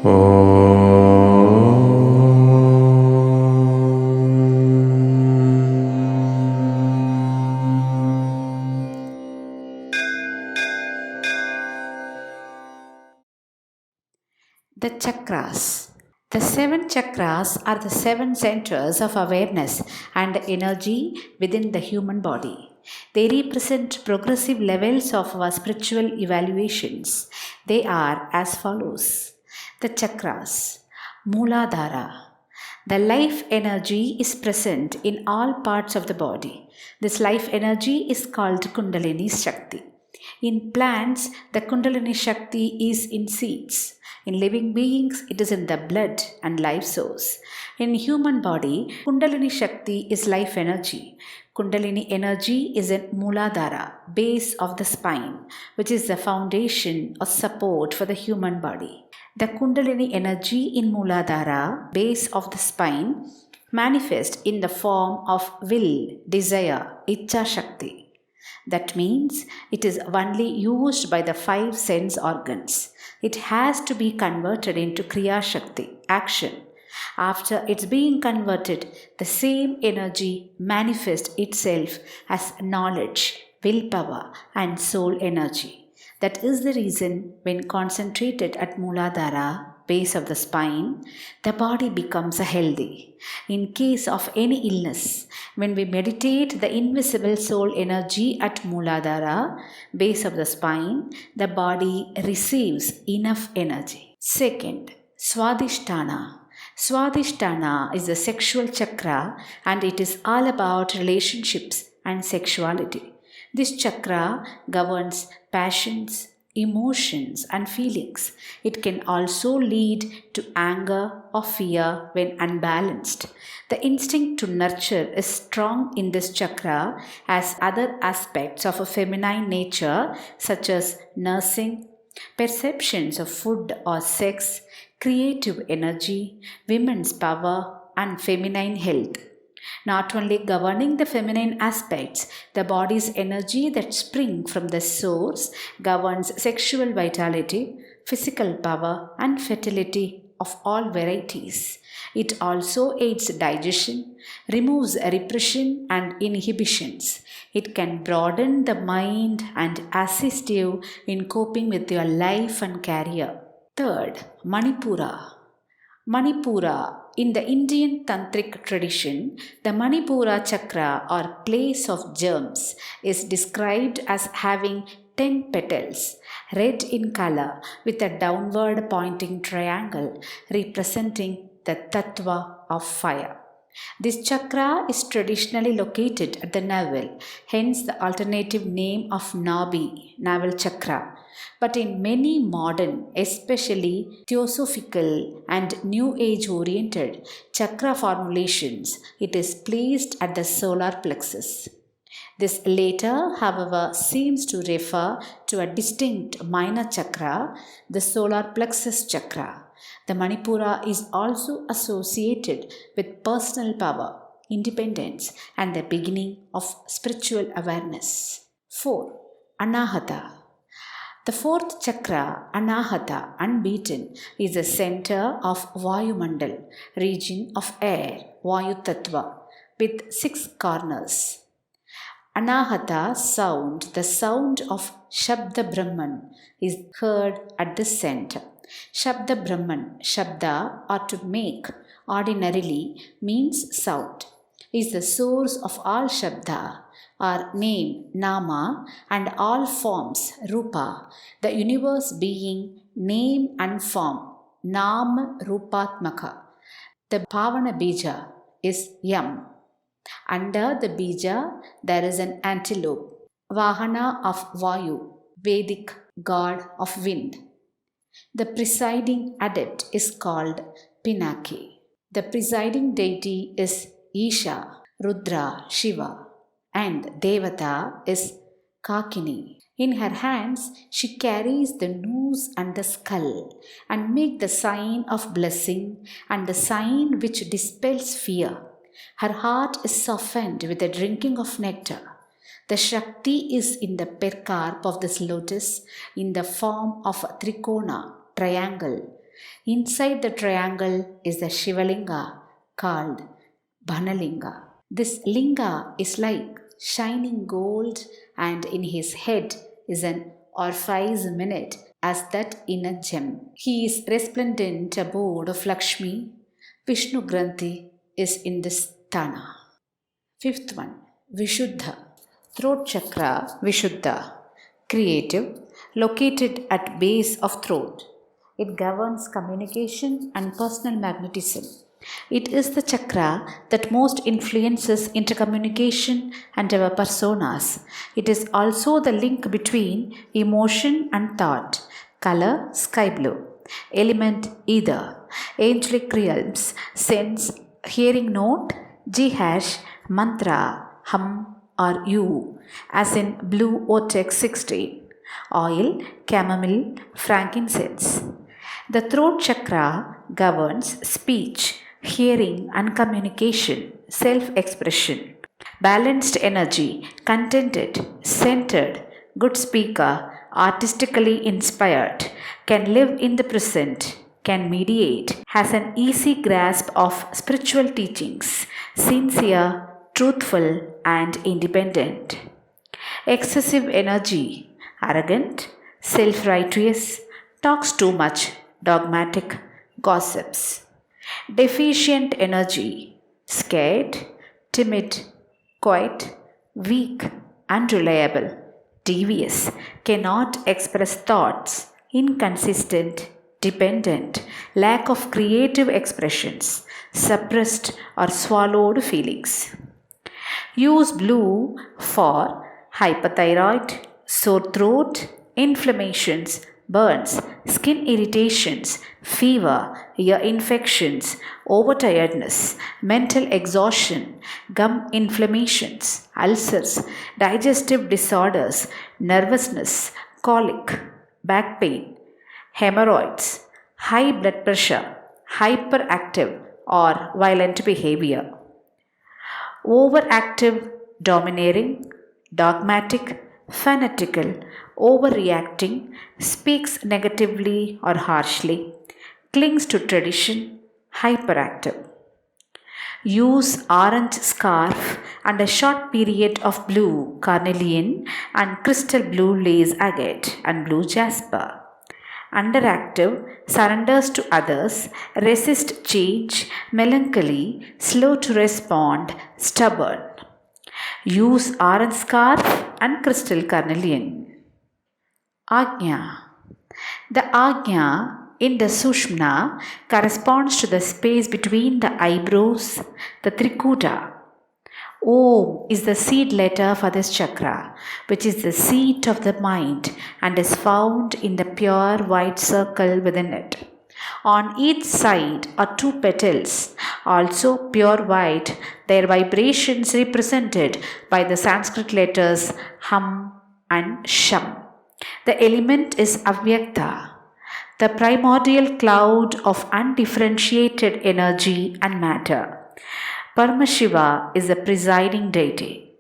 The chakras. The 7 chakras are the 7 centers of awareness and energy within the human body. They represent progressive levels of our spiritual evaluations. They are as follows. The chakras. Mooladhara. The life energy is present in all parts of the body. This life energy is called Kundalini Shakti. In plants, the Kundalini Shakti is in seeds. In living beings, it is in the blood and life source. In human body, Kundalini Shakti is life energy. Kundalini energy is in Mooladhara, base of the spine, which is the foundation or support for the human body. The Kundalini energy in Mooladhara, base of the spine, manifests in the form of will, desire, Icha Shakti. That means it is only used by the 5 sense organs. It has to be converted into Kriya Shakti, action. After it's being converted, the same energy manifests itself as knowledge, willpower, and soul energy. That is the reason when concentrated at Mooladhara, base of the spine, the body becomes healthy. In case of any illness, when we meditate the invisible soul energy at Mooladhara, base of the spine, the body receives enough energy. Second, Swadhisthana. Swadhisthana is the sexual chakra and it is all about relationships and sexuality. This chakra governs passions, emotions, and feelings. It can also lead to anger or fear when unbalanced. The instinct to nurture is strong in this chakra as other aspects of a feminine nature such as nursing, perceptions of food or sex, creative energy, women's power, and feminine health. Not only governing the feminine aspects, the body's energy that springs from the source governs sexual vitality, physical power, and fertility of all varieties. It also aids digestion, removes repression and inhibitions. It can broaden the mind and assist you in coping with your life and career. Third, Manipura. Manipura. In the Indian Tantric tradition, the Manipura chakra or place of germs is described as having 10 petals, red in color with a downward pointing triangle representing the tattva of fire. This chakra is traditionally located at the navel, hence the alternative name of Nabi, navel chakra. But in many modern, especially theosophical and new age oriented chakra formulations, it is placed at the solar plexus. This later, however, seems to refer to a distinct minor chakra, the solar plexus chakra. The Manipura is also associated with personal power, independence, and the beginning of spiritual awareness. 4. Anahata. The 4th chakra, Anahata, unbeaten, is the center of Vayumandal, region of air, Vayu Tattva, with 6 corners. Anahata sound, the sound of Shabda Brahman, is heard at the center. Shabda Brahman, Shabda or to make, ordinarily means sound, is the source of all Shabda or name, Nama, and all forms, Rupa, the universe being name and form, Nam Rupatmaka. The Pavana Bija is Yam. Under the Bija, there is an antelope, Vahana of Vayu, Vedic god of wind. The presiding adept is called Pinaki. The presiding deity is Isha, Rudra, Shiva, and Devata is Kakini. In her hands, she carries the noose and the skull and make the sign of blessing and the sign which dispels fear. Her heart is softened with the drinking of nectar. The Shakti is in the pericarp of this lotus in the form of a trikona, triangle. Inside the triangle is the Shivalinga called Bhanalinga. This linga is like shining gold, and in his head is an orifice minute as that in a gem. He is resplendent abode of Lakshmi. Vishnu Granthi is in this Tana. Fifth one, Vishuddha. Throat chakra, Vishuddha. Creative, located at base of throat. It governs communication and personal magnetism. It is the chakra that most influences intercommunication and our personas. It is also the link between emotion and thought. Color, sky blue. Element, ether. Angelic realms, sense, hearing note, G hash, mantra, hum or you, as in blue Otex 16. Oil, chamomile, frankincense. The throat chakra governs speech, hearing and communication, self-expression. Balanced energy, contented, centered, good speaker, artistically inspired, can live in the present, can mediate, has an easy grasp of spiritual teachings, sincere, truthful and independent. Excessive energy, arrogant, self-righteous, talks too much, dogmatic, gossips. Deficient energy, scared, timid, quiet, weak, unreliable, devious, cannot express thoughts, inconsistent, dependent, lack of creative expressions, suppressed or swallowed feelings. Use blue for hyperthyroid, sore throat, inflammations, burns, skin irritations, fever, ear infections, overtiredness, mental exhaustion, gum inflammations, ulcers, digestive disorders, nervousness, colic, back pain, hemorrhoids, high blood pressure, hyperactive or violent behavior. Overactive, domineering, dogmatic, fanatical, overreacting, speaks negatively or harshly, clings to tradition, hyperactive. Use orange scarf and a short period of blue carnelian and crystal blue lace agate and blue jasper. Underactive, surrenders to others, resist change, melancholy, slow to respond, stubborn. Use orange scarf and crystal carnelian. Ajna. The Ajna in the Sushmna corresponds to the space between the eyebrows, the Trikuta. Om is the seed letter for this chakra, which is the seat of the mind and is found in the pure white circle within it. On each side are two petals, also pure white, their vibrations represented by the Sanskrit letters Hum and Sham. The element is Avyakta, the primordial cloud of undifferentiated energy and matter. Paramashiva is the presiding deity.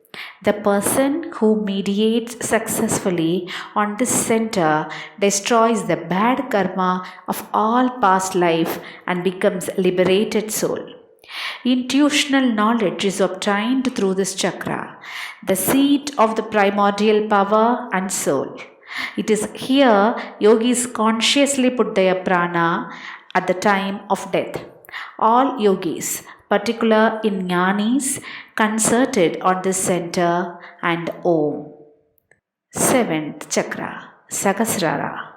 The person who mediates successfully on this center destroys the bad karma of all past life and becomes liberated soul. Intuitional knowledge is obtained through this chakra, the seat of the primordial power and soul. It is here yogis consciously put their prana at the time of death. All yogis, particular in jnanis, concerted on this center and Om. Seventh chakra, Sahasrara.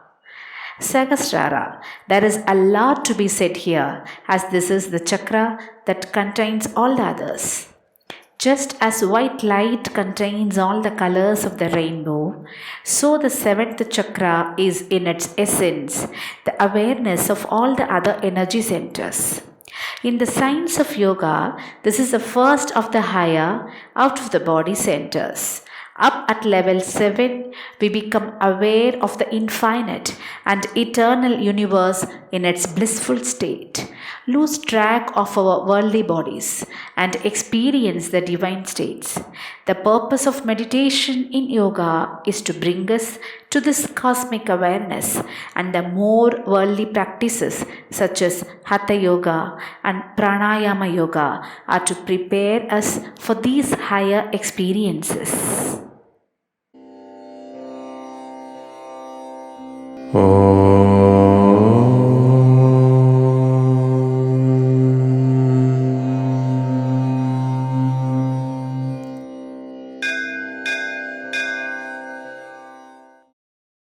Sahasrara. There is a lot to be said here, as this is the chakra that contains all the others. Just as white light contains all the colors of the rainbow, so the seventh chakra is in its essence the awareness of all the other energy centers. In the science of yoga, this is the first of the higher out of the body centers. Up at level 7, we become aware of the infinite and eternal universe in its blissful state. lose track of our worldly bodies and experience the divine states. The purpose of meditation in yoga is to bring us to this cosmic awareness, and the more worldly practices such as Hatha Yoga and Pranayama Yoga are to prepare us for these higher experiences.